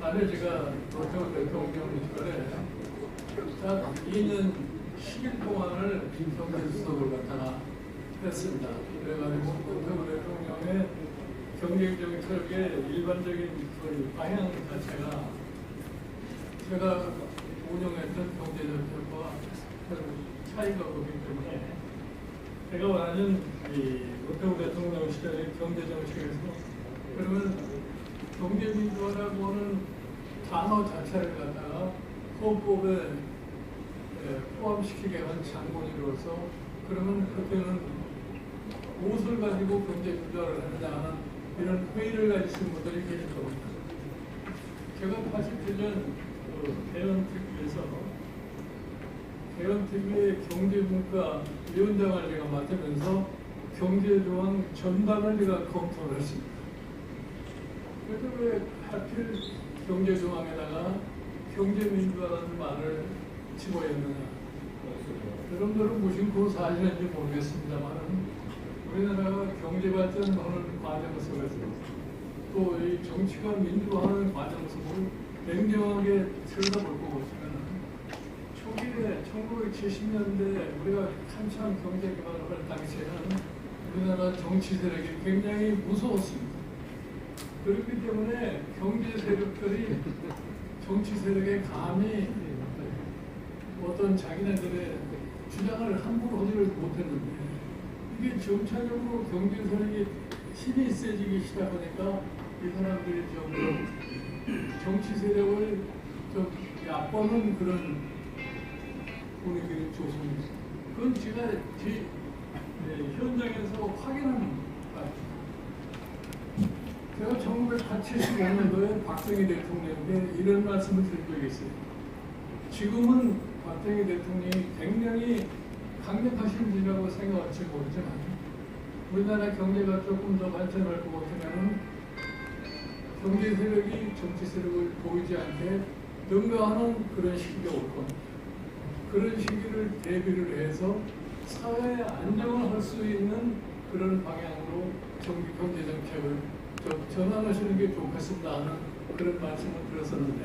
안에 제가 노태우 대통령 시절에 딱 2년 10일 동안을 경제수석을 갖다가 했습니다. 그래가지고 노태우 대통령의 경제정책의 일반적인 그 방향 자체가 제가 운영했던 경제정책과 차이가 없기 때문에 제가 원하는 이 노태우 대통령 시절의 경제정책에서 그러면 경제민주화라고 하는 단어 자체를 갖다가 헌법에 포함시키게 한 장본인으로서 그러면 그때는 무엇을 가지고 경제민주화를 하느냐 하는 이런 회의를 가지신 분들이 계실 겁니다. 제가 87년 개헌TV의 경제문과 위원장을 제가 맡으면서 경제조항 전반을 제가 검토를 했습니다. 그래서 왜 하필 경제조항에다가 경제민주화라는 말을 집어였느냐. 여러분들은 무심코 사실인지 모르겠습니다만 우리나라가 경제발전하는 과정 속에서 또 이 정치가 민주화하는 과정 속을 냉정하게 들여다볼 거고 있으면 초기에 1970년대 우리가 한참 경제 개발을 할 당시에는 우리나라 정치 세력이 굉장히 무서웠습니다. 그렇기 때문에 경제 세력들이 정치 세력에 감히 어떤 자기네들의 주장을 함부로 하지를 못했는데 이게 점차적으로 경제 세력이 힘이 세지기 시작하니까 이 사람들이 좀 정치 세력을 좀 얕보는 그런 분위기를 줬습니다. 그건 제가 현장에서 확인한 바입니다. 제가 1975년도에 박정희 대통령에게 이런 말씀을 드린 적이 있어요. 지금은 박정희 대통령이 굉장히 강력하신 분이라고 생각할지 모르지만 우리나라 경제가 조금 더 발전할 것 같으면 경제 세력이 정치 세력을 보이지 않게 능가하는 그런 시기가 올 겁니다. 그런 시기를 대비를 해서 사회의 안정을 할 수 있는 그런 방향으로 경제 정책을 좀 전환하시는 게 좋겠습니다 하는 그런 말씀을 드렸었는데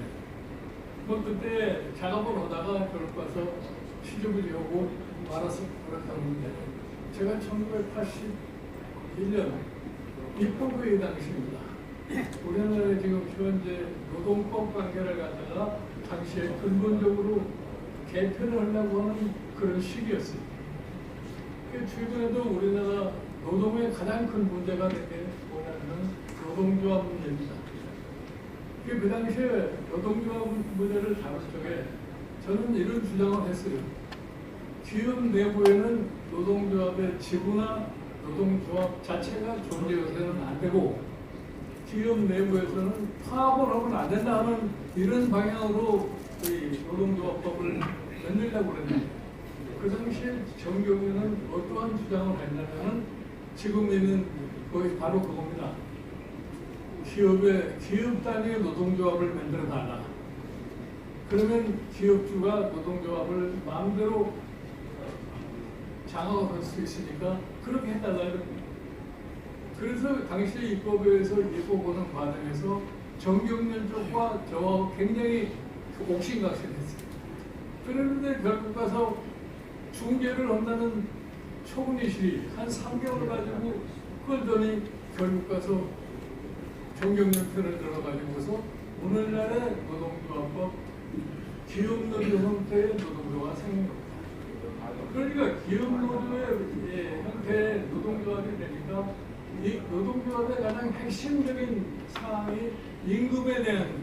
뭐 그때 작업을 하다가 결국 가서 시주부지하고 말아서 그렇다는데 제가 1981년 입법회의 당시입니다. 우리나라의 지금 현재 노동법 관계를 갖다가 당시에 근본적으로 개편을 하려고 하는 그런 시기였어요. 최근에도 우리나라 노동의 가장 큰 문제가 된 게 뭐냐면 노동조합 문제입니다. 그 당시에 노동조합 문제를 다룰 적에 저는 이런 주장을 했어요. 기업 내부에는 노동조합의 지부나 노동조합 자체가 존재해서는 안 되고 기업 내부에서는 파업을 하면 안 된다는 이런 방향으로 이 노동조합법을 만들려고 그랬는데 그 당시에 정경련은 어떠한 주장을 했냐면 지금 있는 거의 바로 그겁니다. 기업 단위의 노동조합을 만들어 달라. 그러면 기업주가 노동조합을 마음대로 장악할 수 있으니까 그렇게 해달라 이럽니다. 그래서 당시 입법에서 입법하는 과정에서 정경련 쪽과 저와 굉장히 옥신각신했어요. 그런데 결국 가서 중재를 한다는 총리실이 한 3개월 가지고 끌더니 결국 가서 정경련 편을 들어가지고서 오늘날의 노동조합법 기업노조 형태의 노동조합이 생긴 겁니다. 그러니까 기업노조의 형태의 노동조합이 되니까 이 노동조합의 가장 핵심적인 사항이 임금에 대한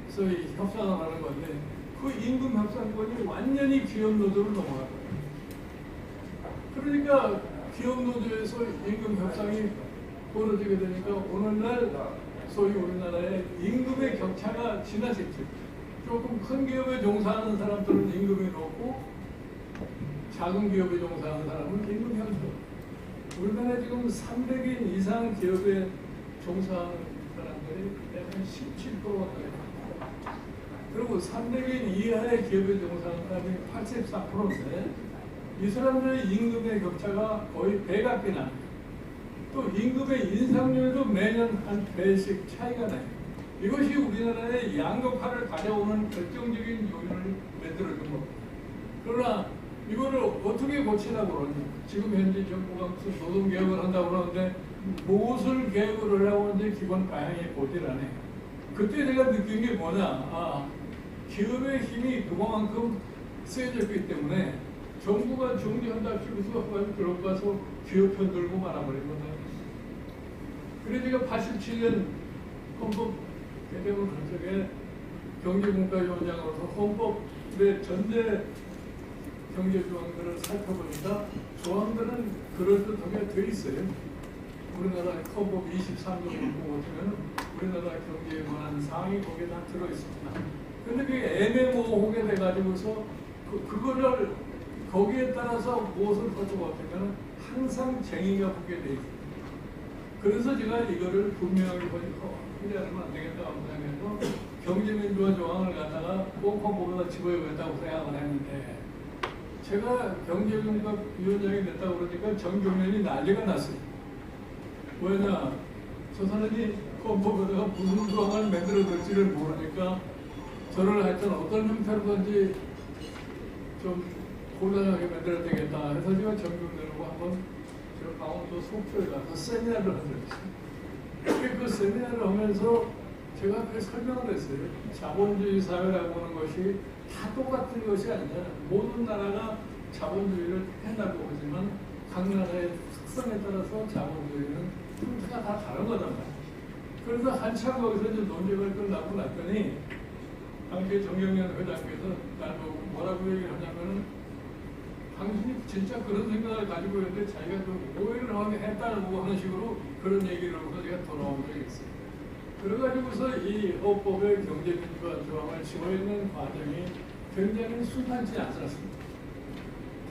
소위 협상을 하는 건데 그 임금 협상권이 완전히 기업노조로 넘어가요. 그러니까 기업노조에서 임금 협상이 벌어지게 되니까 오늘날 소위 우리나라의 임금의 격차가 지나쳤죠. 조금 큰 기업에 종사하는 사람들은 임금이 높고 작은 기업에 종사하는 사람은 임금이 현저. 우리나라에 지금 300인 이상 기업에 종사하는 사람들이 한 17%가 돼요. 그리고 300인 이하의 기업에 종사하는 사람이 84%인데 이 사람들의 임금의 격차가 거의 배가꽤 납니다. 또 임금의 인상률도 매년 한 배씩 차이가 나요. 이것이 우리나라의 양극화를 가져오는 결정적인 요인을 만들어준 겁니다. 그러나 이거를 어떻게 고치려고 그러냐. 지금 현재 정부가 무슨 노동개혁을 한다고 그러는데 무엇을 개혁을 하려고 하는지 기본 방향이 보질 않아요. 그때 제가 느낀 게 뭐냐. 기업의 힘이 그만큼 세졌기 때문에 정부가 정리한답시고서 들어가서 기업 편들고 말아버린 거다. 그래서 제가 87년 헌법 개정을 한 적에 경제문화위원장으로서 헌법의 전제 경제조항들을 살펴보니까 조항들은 그럴듯하게 돼 있어요. 우리나라 헌법 23조를 보고 보면 우리나라 경제에 관한 사항이 거기에 다 들어있습니다. 근데 그게 애매모호하게 돼가지고서 그거를 거기에 따라서 무엇을 가지고 왔다면 항상 쟁의가 붙게 돼 있어요. 그래서 제가 이거를 분명하게 보니까 이래하면 안 되겠다 하고 생각해서 경제민주화 조항을 갖다가 꼭 헌법에다 집어야겠다고 생각을 했는데 제가 경제민주화위원장이 됐다고 그러니까 정경련이 난리가 났어요. 왜냐, 저 사람이 헌법에다가 무슨 조항을 만들어둘지를 모르니까 저를 하여튼 어떤 형태로든지 좀 곤란하게 만들어야 되겠다 해서 제가 정경련하고 한번 저 강원도 속초에 가서 세미나를 한 적이 있어요. 그 세미나를 하면서 제가 그 설명을 했어요. 자본주의 사회라고 하는 것이 다 똑같은 것이 아니냐. 모든 나라가 자본주의를 한다고 하지만 각 나라의 특성에 따라서 자본주의는 형태가 다 다른 거단 말이에요. 그래서 한참 거기서 이제 논쟁을 끝나고 났더니 당시 정경련 회장께서 날 보고 뭐라고 얘기를 하냐면은 당신이 진짜 그런 생각을 가지고 있는데 자기가 좀 오해를 하게 했다고 하는 식으로 그런 얘기를 하고서 제가 돌아온 적이 있어요. 그래가지고서 이 헌법의 경제민주화 조항을 집어넣는 과정이 굉장히 순탄치 않았습니다.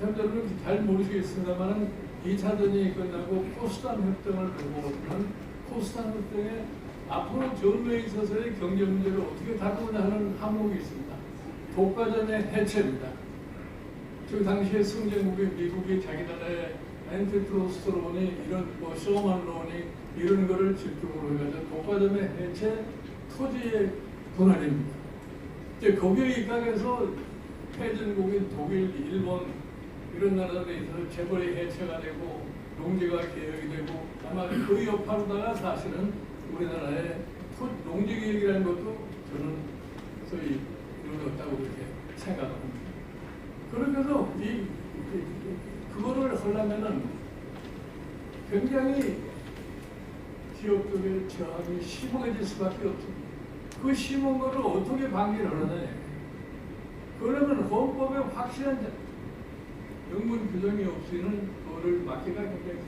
여러분은 잘 모르시겠습니다만 2차 전쟁이 끝나고 포스단 협정을 보고는 포스단 협정에 앞으로 전후에 있어서의 경제 문제를 어떻게 다루느냐 하는 항목이 있습니다. 독과점의 해체입니다. 그 당시에 승전국의 미국이 자기 나라의 엔티트러스트 론이 이런 쇼만 론이 이런 거를 집중으로 해가지고 독과점의 해체, 토지의 분할입니다. 이제 거기에 입각해서 패전국인 독일, 일본 이런 나라들에서 재벌이 해체가 되고 농지가 개혁이 되고 아마 그 여파로다가 사실은 우리나라의 농지 개혁이라는 것도 저는 소위 이루어졌다고 그렇게 생각합니다. 그렇게 해서 그거를 하려면은 굉장히 기업들의 저항이 심해질 수밖에 없습니다. 그 심한 거를 어떻게 방지를 하느냐. 그러면 헌법에 확실한 명문 규정이 없이는 그거를 막기가 굉장히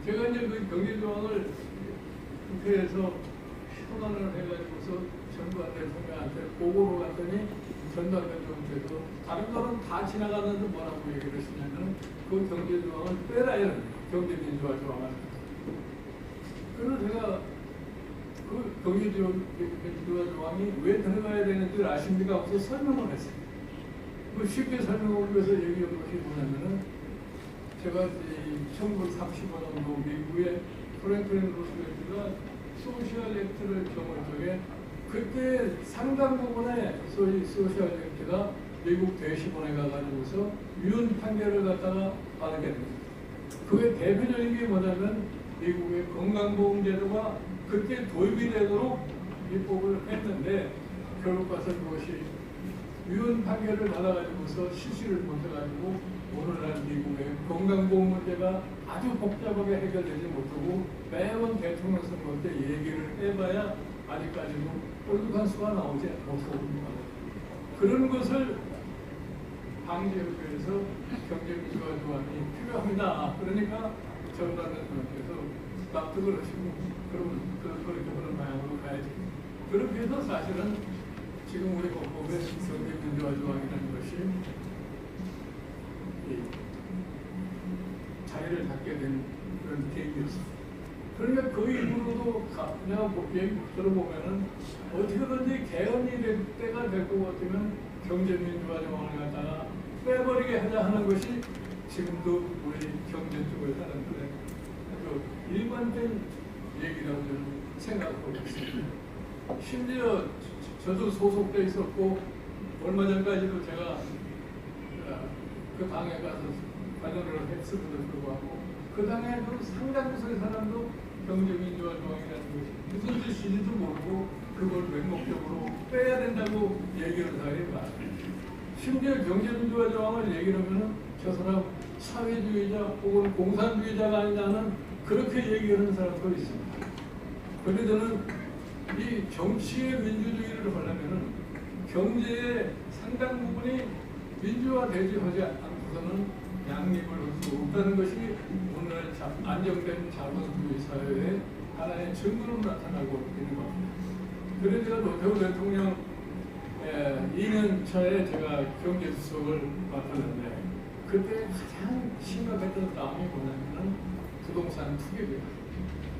제가 이제 그 경제조항을 국회에서 현안을 해가지고서 정부한테 대통령한테 보고로 갔더니 전당대표께서 다른 거는 다 지나갔는데 뭐라고 얘기를 하시냐면 그 경제조항을 빼라 이런 경제민주화 조항을. 그래서 제가 그 경제민주화 조항이 왜 들어가야 되는지를 아십니까? 하고서 설명을 했어요. 그 쉽게 설명하기 위해서 얘기한 것이 뭐냐면은 제가 1935년도 미국의 프랭클린 루스벨트가 소셜 액트를 정할 적에 그때 상당 부분의 소위 소셜 액트가 미국 대법원에 가가지고서 유언 판결을 갖다가 받게 됩니다. 그게 대표적인 게 뭐냐면 미국의 건강보험제도가 그때 도입이 되도록 입법을 했는데 결국 가서 그것이 유언 판결을 받아가지고서 실시를 못해가지고 오늘날 미국의 건강보험 문제가 아주 복잡하게 해결되지 못하고 매번 대통령 선거 때 얘기를 해봐야 아직까지도 뾰족한 수가 나오지 못하고 있습니다. 그런 것을 방지하기 위해서 경제민주화 조항이 필요합니다. 그러니까 정당 대통령께서 납득을 하시고 그러면 그런 방향으로 가야지. 그렇게 해서 사실은 지금 우리 헌법의 경제민주화 조항이라는 것이 자리를 갖게 된 그런 계기였습니다. 그러니까 그 이후로도 내가 들어보면은 어떻게든지 개헌이 될 때가 될 것 같으면 경제민주화 조항을 갖다가 빼버리게 하자 하는 것이 지금도 우리 경제 쪽의 사람들의 아주 일관된 얘기라고 저는 생각하고 있습니다. 심지어 저도 소속돼 있었고 얼마 전까지도 제가 그 당에 가서 관여를 했음에도 불구하고 그 당에도 상당수의 사람도 경제민주화 조항이라는 것이 무슨 뜻인지도 모르고 그걸 맹목적으로 빼야 된다고 얘기하는 사람이 많아요. 심지어 경제민주화 조항을 얘기하면 저 사람 사회주의자 혹은 공산주의자가 아니냐는 그렇게 얘기하는 사람도 있습니다. 그런데 저는 이 정치의 민주주의를 하려면 경제의 상당 부분이 민주화되지 하지 않고서는 양립을 할 수 없다는 것이 오늘 안정된 자본주의 사회의 하나의 증거로 나타나고 있는 겁니다. 그래서 제가 노태우 대통령 2년 차에 제가 경제수석을 맡았는데 그때 가장 심각했던 싸움이 뭐냐면 부동산 투기입니다.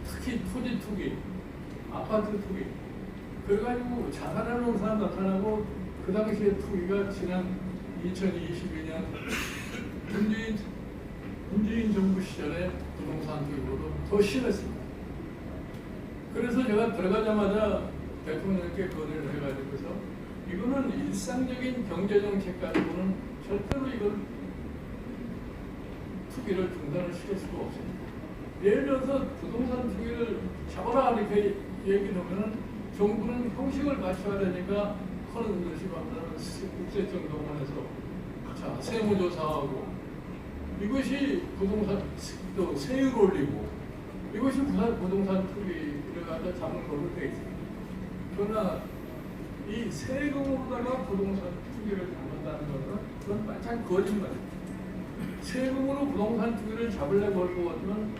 특히 토지 투기, 아파트 투기. 그래가지고 자살하는 사람 나타나고 그 당시에 투기가 지난 2022년 문재인 정부 시절에 부동산 투기보다 더 심했습니다. 그래서 제가 들어가자마자 대통령께 건의를 해가지고서 이거는 일상적인 경제정책 가지고는 절대로 이걸 투기를 중단을 시킬 수가 없습니다. 예를 들어서 부동산 투기를 잡아라 이렇게 얘기하면은 정부는 형식을 맞춰야 되니까 하는 것이 만나는 국세청 동원해서 자 세무조사하고 이것이 부동산 또 세율 올리고 이것이 부동산 투기를 갖다 잡는 걸로 되어 있습니다. 그러나 이 세금으로다가 부동산 투기를 잡는다는 것은 그건 마찬 거짓말입니다. 세금으로 부동산 투기를 잡으려고 할 것 같으면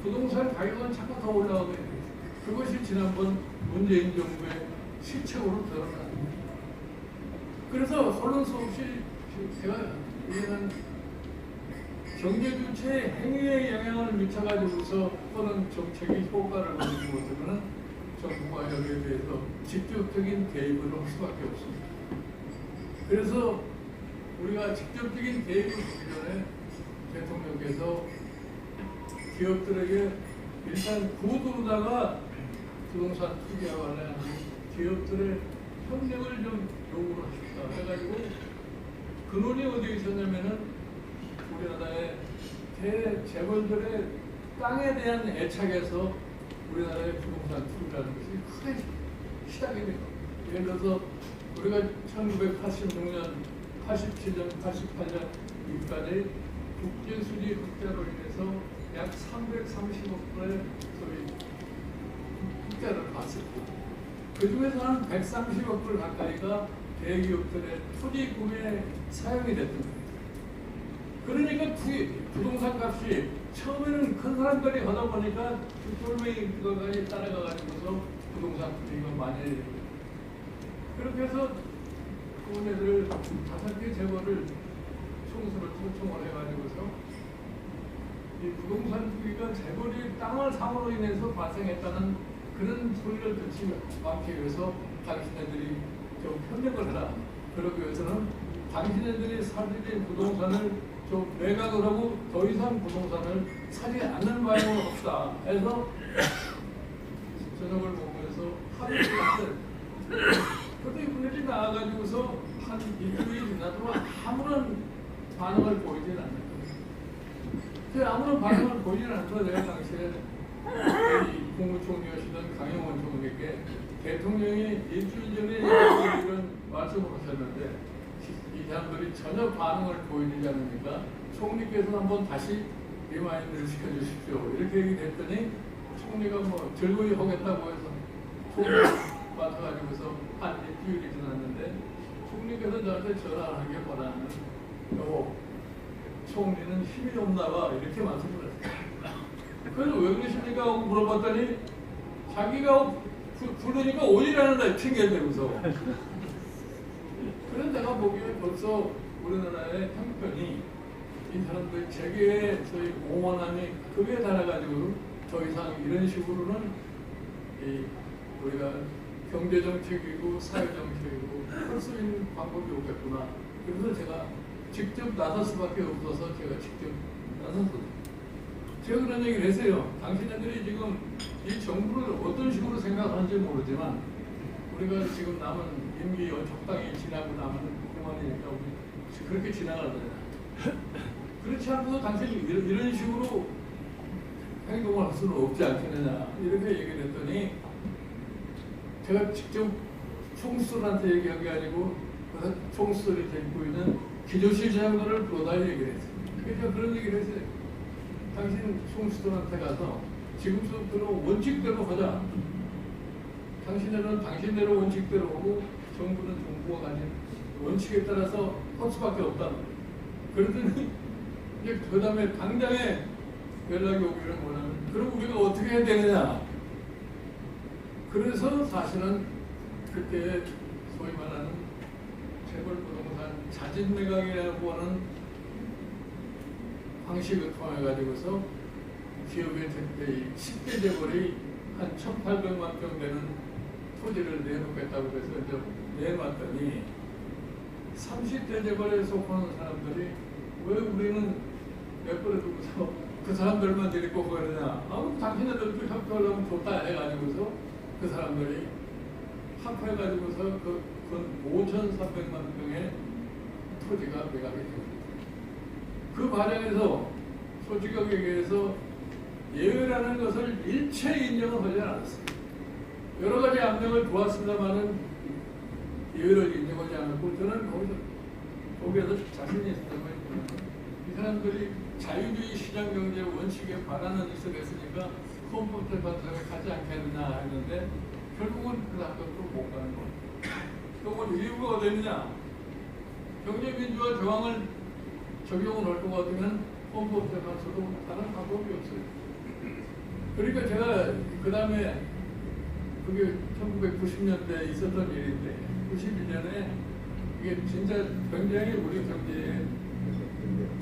부동산 가격은 자꾸 더 올라가게 됩니다. 그것이 지난번 문재인 정부의 실책으로 드러납니다. 그래서 언론 수 없이 제가 이제는 경제 주체의 행위에 영향을 미쳐가지고서 또는 정책의 효과를 보지 못하면 정부가 여기에 대해서 직접적인 개입을 할 수밖에 없습니다. 그래서 우리가 직접적인 개입을 보기 전에 대통령께서 기업들에게 일단 구두로다가 부동산 투기와 관련한 기업들의 협력을 좀 요구를 하셨다 해가지고 근원이 어디에 있었냐면은 우리나라의 대재벌들의 땅에 대한 애착에서 우리나라의 부동산 투기라는 것이 크게 시작이 된 겁니다. 예를 들어서 우리가 1986년, 87년, 88년 이까지 국제수지 흑자로 인해서 약 330억 불의 소위 흑자를 봤었고 그 중에서 한 130억 불 가까이가 대기업들의 토지 구매에 사용이 됐던 겁니다. 그러니까 부동산 값이 처음에는 큰 사람들이 하다 보니까 쫄맹이 그거까지 따라가가지고서 부동산 투기가 많이 되고 그렇게 해서 그분들 5개 재벌을 총수를 초청을 해가지고서 이 부동산 투기가 재벌이 땅을 상으로 인해서 발생했다는 그런 소리를 듣지 않기 위해서 당신네들이 좀 협력을 해라. 그러기 위해서는 당신네들이 사들인 부동산을 좀 매각을 하고 더 이상 부동산을 사지 않는 방향으로 합시다 해서 저녁을 먹으면서 합의를 했어요. 그런데 이분들이 나와가지고서 한 일주일이 지나도록 아무런 반응을 보이진 않는 거예요. 아무런 반응을 보이진 않고 내가 당시에 국무총리였던 강영원 총리께 대통령이 일주일 전에 이런 말씀을 하셨는데 이 사람들이 전혀 반응을 보이지 않으니까 총리께서 한번 다시 리마인드를 시켜주십시오. 이렇게 얘기했더니 총리가 뭐 즐거이 하겠다고 해서 총리 맡아가지고서 한 일주일이 지났는데 총리께서 저한테 전화하는 게 뭐라는 여보 총리는 힘이 없나 봐 이렇게 말씀을 했어요. 그래서 왜 그러십니까 하고 물어봤더니 자기가 부르니까 오지라는 핑계를 대고서 그래서 내가 보기에 벌써 우리나라의 형편이 이 사람들 재계의 저희 오만함이 극에 달아가지고 더 이상 이런 식으로는 우리가 경제정책이고 사회정책이고 할 수 있는 방법이 없겠구나. 그래서 제가 직접 나설 수밖에 없어서 제가 직접 나섰거든요. 제가 그런 얘기를 했어요. 당신네들이 지금 이 정부를 어떤 식으로 생각하는지 모르지만 우리가 지금 남은 임기 적당히 지나고 남은 동안이니까 우리 그렇게 지나가잖아요. 그렇지 않고도 당신이 이런 식으로 행동을 할 수는 없지 않겠느냐 이렇게 얘기를 했더니 제가 직접 총수들한테 얘기한 게 아니고 총수들이 데리고 있는 기조실 장관을 불러다 얘기를 했어요. 그래서 그런 얘기를 했어요. 당신 총수들한테 가서 지금부터 원칙대로 하자. 당신들은 당신대로 원칙대로 오고 정부는 정부가 가진 원칙에 따라서 할 수밖에 없다. 그러더니 이제 그 다음에 당장에 연락이 오기를 뭐냐면 그럼 우리가 어떻게 해야 되느냐. 그래서 사실은 그때 소위 말하는 재벌부동산 자진매각이라고 하는 방식을 통해 가지고서 기업의 10대 재벌이 한 1,800만 평 되는 토지를 내놓겠다고 해서 이제 내놨더니 30대 재벌에 속하는 사람들이 왜 우리는 내버려 두고서 그 사람들만 데리고 그러냐. 당신들도 협조하려면 좋다 해가지고서 그 사람들이 합해가지고서 그 5,300만 평의 토지가 매각이 됩니다. 그 과정에서 솔직하게 얘기해서 예외라는 것을 일체 인정을 하지 않았어요. 여러 가지 압력을 보았습니다만은 예외를 인정하지 않았고 저는 거기에서 자신이 있었다고 이 사람들이 자유주의 시장 경제 원칙에 반하는 짓을 했으니까 헌법 재판소에 가지 않겠느냐 했는데 결국은 그 사람들도 못 가는 거예요. 그건 이유가 어디냐? 경제민주화 조항을 적용을 할 것 같으면 헌법 재판소도 다른 방법이 없어요. 그러니까 제가 그 다음에 그게 1990년대에 있었던 일인데 91년에 이게 진짜 굉장히 우리 경제에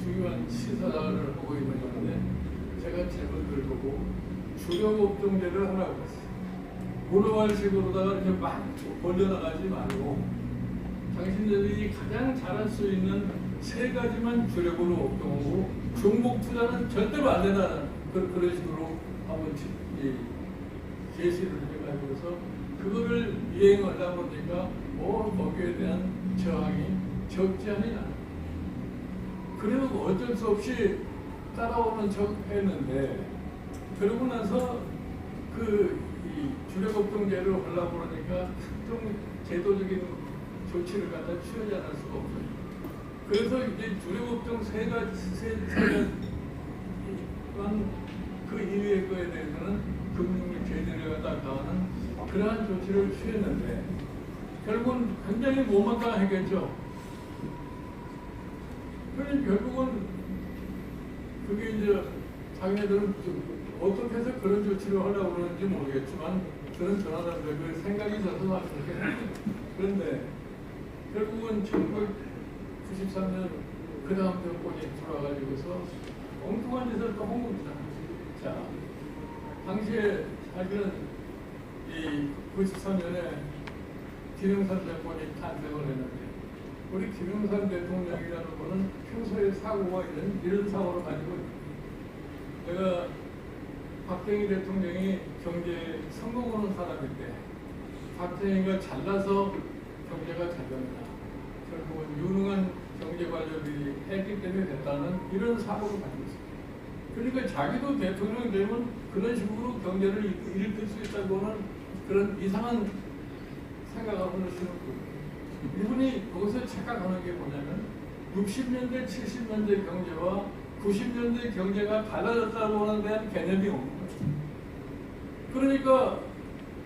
중요한 시사를 하고 있는 건데 제가 재벌들 보고 주력업종제를 하라고 했어요. 문어발식으로다가 이렇게 막 벌려나가지 말고 당신들이 가장 잘할 수 있는 세 가지만 주력으로 업종하고 종목 투자는 절대로 안 된다는 그런 식으로 한번 제시를 해가지고서 그거를 이행하다 보니까 거기에 대한 저항이 적지 않으냐. 그리고 어쩔 수 없이 따라오는 척 했는데 그러고 나서 이 주력업종제를 하려고 그러니까 좀 제도적인 조치를 갖다 취하지 않을 수가 없어요. 그래서 이제 주력업종 세 가지 그 이외의 거에 대해서는 금융 제재를 갖다 가하는 그러한 조치를 취했는데 결국은 굉장히 못마땅하겠죠. 그러니 결국은 그게 이제 자기네들은 어떻게 해서 그런 조치를 하려고 그러는지 모르겠지만 저는 전화단들 그 생각이 있어서 그렇게 그런데 결국은 1993년 그 다음 정권이 돌아가지고서 엉뚱한 짓을 또 한 겁니다. 자, 당시에 사실은 이 93년에 김영삼 정권이 탄생을 했는데 우리 김영삼 대통령이라는 분은 평소에 사고가 이런 사고를 가지고 내가 박정희 대통령이 경제에 성공하는 사람인데 박정희가 잘나서 경제가 잘 됩니다. 결국은 유능한 경제 관료들이 했기 때문에 됐다는 이런 사고를 가지고 있습니다. 그러니까 자기도 대통령이 되면 그런 식으로 경제를 일으킬 수 있다고는 그런 이상한 생각을 하시는 거예요. 이분이 거기서 착각하는 게 뭐냐면 60년대, 70년대 경제와 90년대 경제가 달라졌다고 하는 데한 개념이 없는 거예요. 그러니까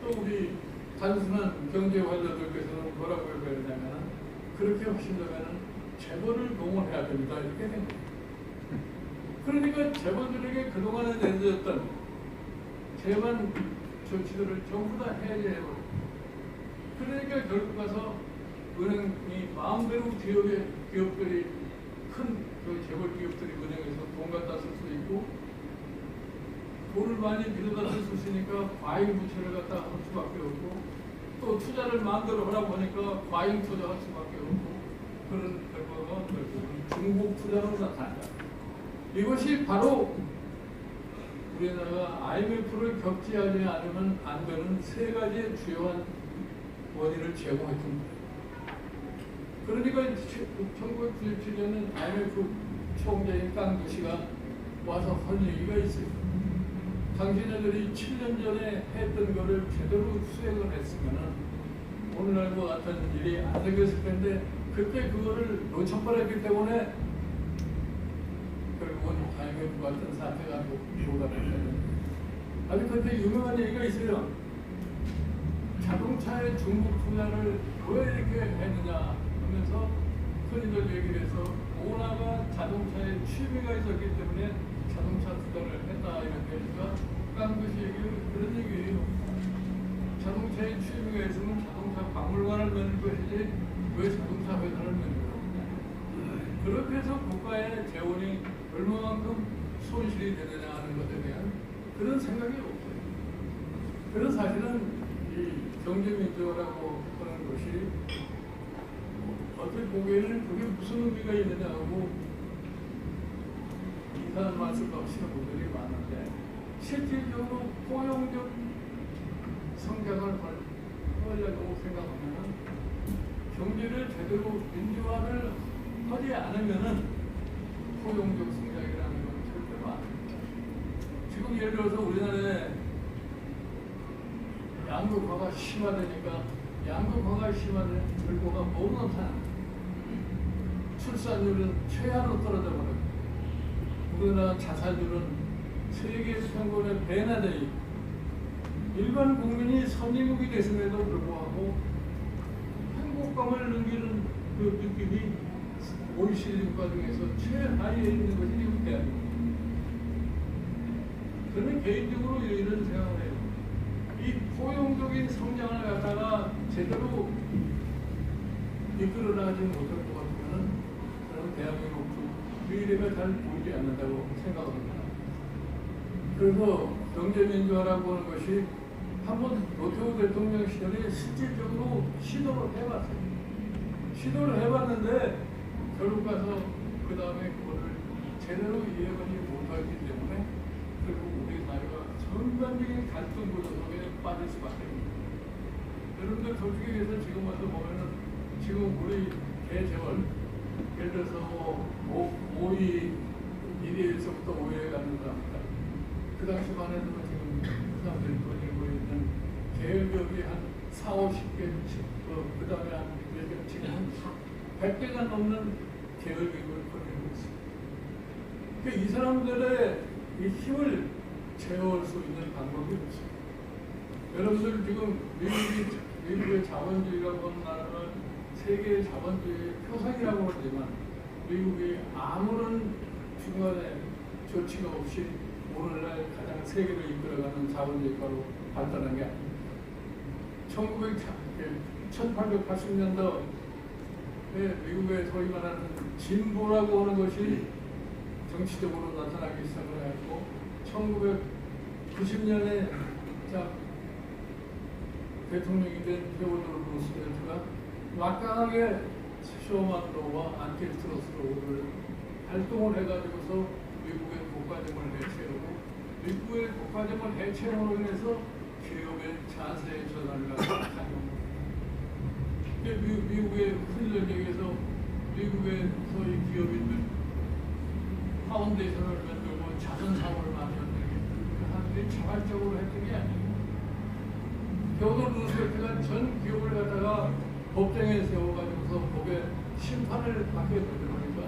또 우리 단순한 경제 관료들께서는 뭐라고 얘기하냐면 그렇게 하시려면 재벌을 동원해야 됩니다. 이렇게 된 거예요. 그러니까 재벌들에게 그동안에 내려졌던 재반 조치들을 전부 다 해제해버려요. 그러니까 결국 가서 은행이 마음대로 기업들이 큰 그 재벌 기업들이 은행에서 돈 갖다 쓸 수 있고 돈을 많이 빌려다 쓸 수 있으니까 과잉 부채를 갖다 할 수밖에 없고 또 투자를 마음대로 하라고 하니까 과잉 투자할 수밖에 없고 그런 결과가 결국은 중복 투자로 나타난다. 이것이 바로 우리나라가 IMF를 격지하지 않으면 안 되는 세 가지의 주요한 원인을 제공했던 거예요. 그러니까 1997년은 IMF 총재인 깡두시가 와서 한 얘기가 있어요. 당신네들이 7년 전에 했던 거를 제대로 수행을 했으면은 오늘날과 같은 일이 안 생겼을 텐데 그때 그거를 놓쳐버렸기 때문에 결국은 IMF 같은 사태가 도달했다는 아주 그때 유명한 얘기가 있어요. 자동차의 중국 투자를 왜 이렇게 했느냐 하면서 흔히들 얘기를 해서 오나가 자동차에 취미가 있었기 때문에 자동차 투자를 했다 이렇게 하니까 깡그시 얘기는 그런 얘기예요. 자동차에 취미가 있으면 자동차 박물관을 만들고 해야지 왜 자동차 회사를 만들어? 그렇게 해서 국가의 재원이 얼마만큼 손실이 되느냐 하는 것에 대한 그런 생각이 없어요. 그래서 사실은 이 경제민주화라고 하는 것이 어떻게 보기에는 그게 무슨 의미가 있느냐 하고 이상한 말씀 하시는 분들이 많은데 실질적으로 포용적 성장을 하려고 생각하면 경제를 제대로 민주화를 하지 않으면 포용적 성장이라는 건 절대로 안 됩니다. 지금 예를 들어서 우리나라에 양극화가 심화되니까 양극화가 심화된 결과가 뭐가 나타납니다. 출산율은 최하로 떨어져 버립니다. 우리나라 자살률은 세계 평균의 배나 되니 일반 국민이 선진국이 됐음에도 불구하고 행복감을 느끼는 그 느낌이 OECD 국가 중에서 최하위에 있는 것이 미국 대한민국. 저는 개인적으로 이런 생각을 해요. 이 포용적인 성장을 갖다가 제대로 이끌어나가지 못할 것 같으면 저는 대한민국 미래가 잘 보이지 않는다고 생각합니다. 그래서 경제민주화라고 하는 것이 한번 노태우 대통령 시절에 실질적으로 시도를 해봤어요. 시도를 해봤는데 결국 가서 그 다음에 그거를 제대로 이해하지 못하기 때문에 결국 우리 사회가 전반적인 갈등 구조 속에 빠질 수밖에 없습니다. 여러분들 솔직히 얘기해서 지금 와서 보면은 지금 우리 대재벌 예를 들어서 5위 1위에서부터 5위에 가는 사람들 그 당시만 해도 지금 그 사람들이 돈이고 있는 계열기업이 한 4, 50개 그 다음에 한 지금 100개가 넘는 계열기업을 거느리고 있습니다. 그러니까 이 사람들의 이 힘을 채울 수 있는 방법이 없습니다. 여러분들 지금 미국의 자본주의라고 하는 나라는 세계의 자본주의의 표상이라고 하지만 미국이 아무런 중간에 조치가 없이 오늘날 가장 세계를 이끌어가는 자본주의가로 발전한 게 아닙니다. 1880년도에 미국의 소위 말하는 진보라고 하는 것이 정치적으로 나타나기 시작을 했고 1990년에 대통령이 된 테오도르 루스벨트가 막강하게 쇼만로와 안티트러스트로를 활동을 해가지고서 미국의 국가정을 해체하고 미국의 국가정을 해체함으로 인해서 기업의 자세의 전환을 가져옵니다. 미국의 흔히 얘기해서 미국의 소위 기업인들 파운데이션을 만들고 자선사업을 만드는 게 그 사람들이 자발적으로 했던 게 아니에요. 테오도르 루스벨트가 전 기업을 갖다가 법정에 세워가지고서 법에 심판을 받게 되니까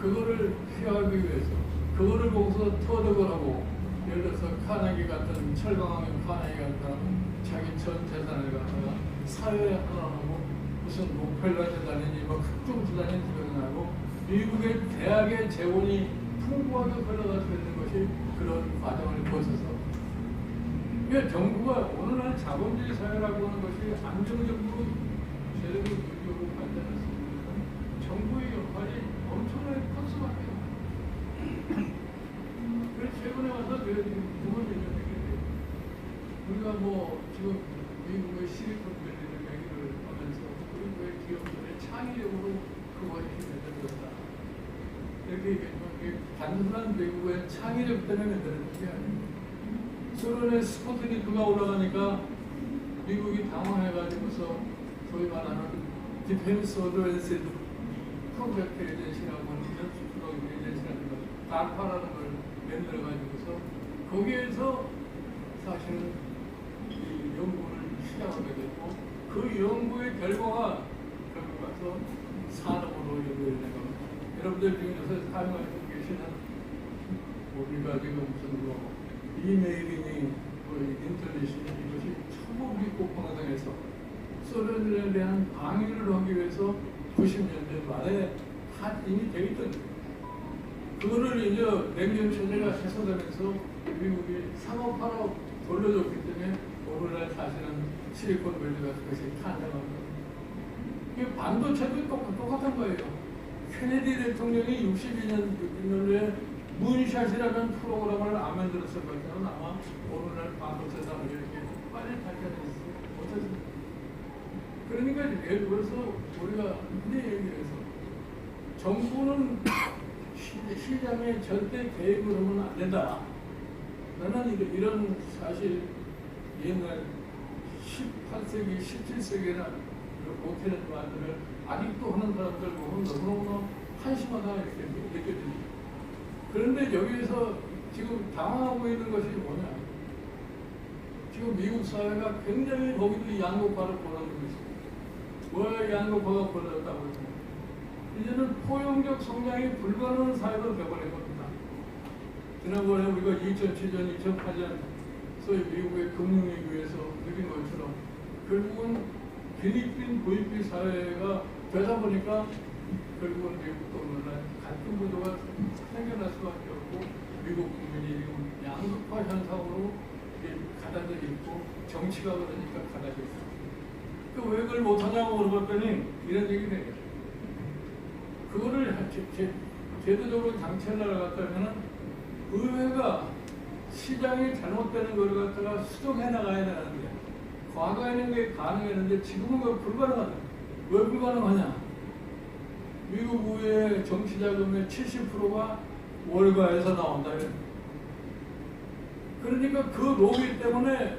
그거를 피하기 위해서 그거를 보고서 터득을 하고 예를 들어서 카네기 같은 철강하면 카네기 같은 자기 전 재산을 갖다가 사회에 하나하고 무슨 록펠러 재단이니 뭐 각종 재단이 드러나고 미국의 대학의 재원이 풍부하게 흘러가지고 있는 것이 그런 과정을 거쳐서 그러니까 정부가 오늘날 자본주의 사회라고 하는 것이 안정적으로 제대로 유지하고 발전했습니다. 정부의 역할이 엄청나게 컸 수밖에 없어요. 그래서 최근에 와서 그걸 얘기하게 돼요. 우리가 뭐 지금 미국의 실리콘밸리를 얘기를 하면서 미국의 기업들의 창의력으로 그거에 힘을 들었다. 이렇게 얘기하면 단순한 미국의 창의력 때문에 만드는 게 아닙니다. 소련의 스푸트니크가 올라가니까 미국이 당황해가지고서 소위 말하는 디펜스 어드밴스 프로젝트 에이전시라고 하는 연수프로 에이전시라는 걸, 달파라는 걸 만들어가지고서 거기에서 사실은 이 연구를 시작하게 됐고, 그 연구의 결과가 결국 가서 산업으로 연결되는 겁니다. 여러분들 지금 요새 사용하고 계시는 우리가 지금 무슨 뭐 이메일이니 뭐 인터넷이 이것이 전부 우리 국방상에서 소련에 대한 방위를 하기 위해서 90년대 말에 다 이미 돼 있던 거예요. 그거를 이제 냉전 체제가 해소되면서 미국이 상업화로 돌려줬기 때문에 오늘날 사실은 실리콘밸리가 그것이 탄생합니다. 이게 반도체도 똑같은 거예요. 케네디 대통령이 62년에 문샷이라는 프로그램을 안 만들었을 것 같아요. 아마 오늘날 반도체 산업이 이렇게 빨리 발전했어요. 어쨌든 그러니까 예를 들어서 우리가 흔히 얘기해서 정부는 시장에 절대 개입을 하면 안 된다. 나는 이런 사실 옛날 18세기, 17세기나 못하는 말들을 아직도 하는 사람들 보면 너무너무 한심하다 이렇게 느껴집니다. 그런데 여기에서 지금 당황하고 있는 것이 뭐냐? 지금 미국 사회가 굉장히 거기도 양극화를 벌어지고 있습니다. 왜 양극화가 벌어졌다고 했냐? 이제는 포용적 성장이 불가능한 사회로 되어버린 겁니다. 지난번에 우리가 2007년, 2008년 소위 미국의 금융위기에서 느낀 것처럼 결국은 빌립빈 고위비 사회가 되다 보니까 결국은 미국도 오늘날 갈등 구조가 생겨날 수밖에 없고 미국 국민이 지금 양극화 현상으로 가다져 있고 정치가 그러니까 가다져 있고 왜 그걸 못하냐고 물어봤더니 이런 얘기를 해요. 그거를 제도적으로 장치를 나갔다면 의회가 시장이 잘못되는 걸 갖다가 수정해 나가야 되는데 과거에는 그게 가능했는데 지금은 그게 불가능하다. 왜 불가능하냐? 미국 의회 정치자금의 70%가 월가에서 나온다. 그러니까 그 로비 때문에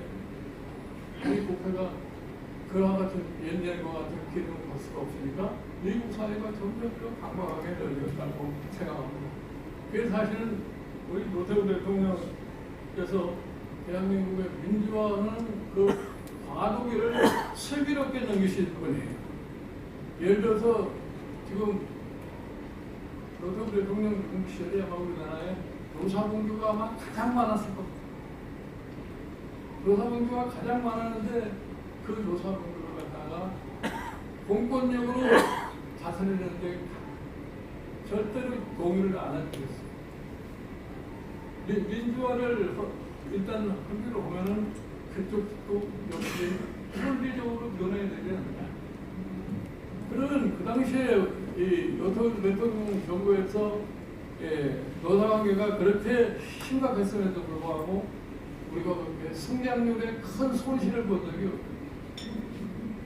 우리 국회가 그와 같은 옛날과 같은 기능을 볼 수가 없으니까 미국 사회가 점점 더 강박하게 늘어졌다고 생각합니다. 그래서 사실은 우리 노태우 대통령께서 대한민국의 민주화하는 그 과도기를 슬기롭게 넘기신 분이에요. 예를 들어서 지금 노태우 대통령 시절에 아마 우리나라에 노사공주가 아마 가장 많았을 겁니다. 노사공주가 가장 많았는데 그 노사공주를 갖다가 공권력으로 다스리는데 절대로 동의를 안 해주겠어요. 민주화를 일단 한비로 보면은 그쪽도 역시論理적으로 변해야 되지 않느냐. 그러면 그 당시에 이 노태우 대통령 정부에서 노사관계가 그렇게 심각했음에도 불구하고 우리가 성장률에 큰 손실을 본 적이 없어요.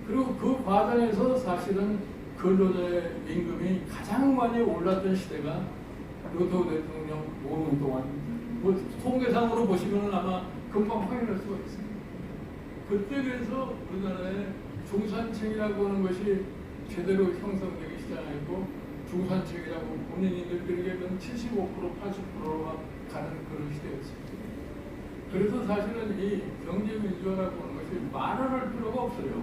그리고 그 과정에서 사실은 근로자의 임금이 가장 많이 올랐던 시대가 노태우 대통령 5년 동안 뭐 통계상으로 보시면 아마 금방 확인할 수가 있습니다. 그때 그래서 우리나라의 중산층이라고 하는 것이 제대로 형성되기 시작했고 중산층이라고 본인이 느끼기에는 75%, 80%가 가는 그런 시대였습니다. 그래서 사실은 이 경제민주화라고 하는 것이 말을 할 필요가 없어요.